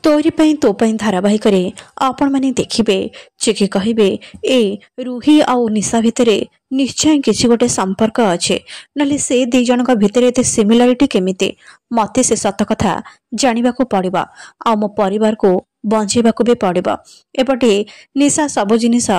तोरी पई तो पई धारावाहिक आपण माने देखिबे जे कि कहिबे ए रूही आउ निशा भितरे निश्चय किसी गोटे संपर्क अच्छे नले से दी जनक भितरे एते सिमिलारिटी केमिते मते से सत कथा जानिबाको पड़िबा आ मो परिवार को बंचेबाको भी पड़िबा। एपटे निशा सब जिनिस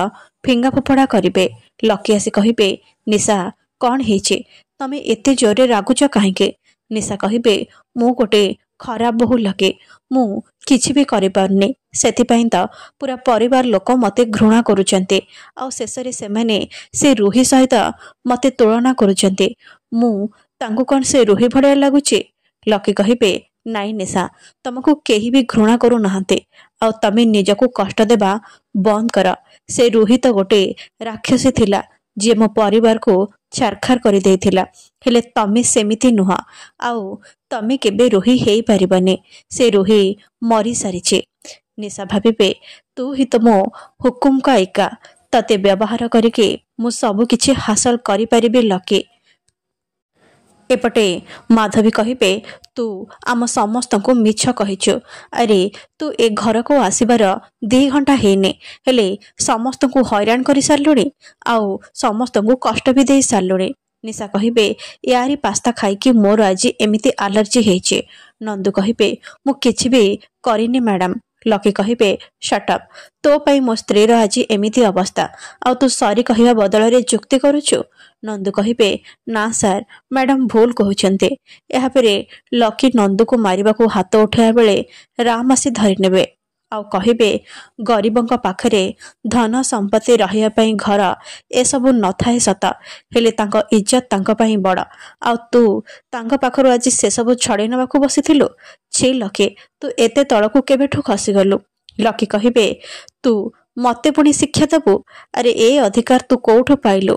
फिंगा फोफड़ा करिवे। लकी आसी कहिबे निशा कौन हेचे तमे एते जोरे रागुच काहेके। निशा कहिबे मु गोटे खराब बहु लगे मु किछि भी करि पारनी सेथिपाई त पूरा परिवार लोक मते घृणा करुचंते आ शेषरे सेमाने से रूही सहित मते तुलना करुचंते मु तांको कोन से रूही भड़िया लागुचे। लकी कहिबे नाई निशा तुमको केही भी घृणा करू नहांते आ तमे निजको कष्ट देबा बंद कर। से रूही तो गोटे राक्षसी थिला जे मो परिवार को छारखार करि देथिला हेले तमे सेमिति नुह आउ तमे केबे रूही हेई परिबने से रूही मरी सारिचे। निशा भाबिबे तू ही तो मो हुकुम का एका तते व्यवहार करके मु सब किछि हासिल करि परिबे लके। एपटे माधवी कहिबे तू आम समस्त को मिछ कहिछु। अरे तू ए घर को आसीबार 2 घंटा हेने हेले समस्त को हैरान करि सारलुणी आउ समस्त को कष्ट भी दे सारलुणी। निशा कहिबे यारी पास्ता खाइकी मोर आज एमिति एलर्जी हेचे। नंदू कहिबे मु किछि भी करिनी मैडम। लकी कहिबे शट अप तो पई मो स्त्री आज एमिति अवस्था आ तू सॉरी कहिबा बदल रे जुक्ति करूछु। नंदू कहिबे ना सर मैडम भूल कहउचंते। एहा परे लकी नंदू को मारिबा को हाथ उठाया बेले राम आसी धरि नेबे आउ कहिबे गरीबंक पाखरे धन संपत्ति रहिया पई घर ए सबु न थाए सत हेले तांको इज्जत तांको पई बड़ आ तू तांको पाखरो आज से सबु छड़े नबाकू बसिथिलु। छी लके तू एते तळकू केबेठू खसी गलु। लकी कहिबे तू मते पुणी शिक्षा दबु। अरे ए अधिकार तू कोठो पाइलु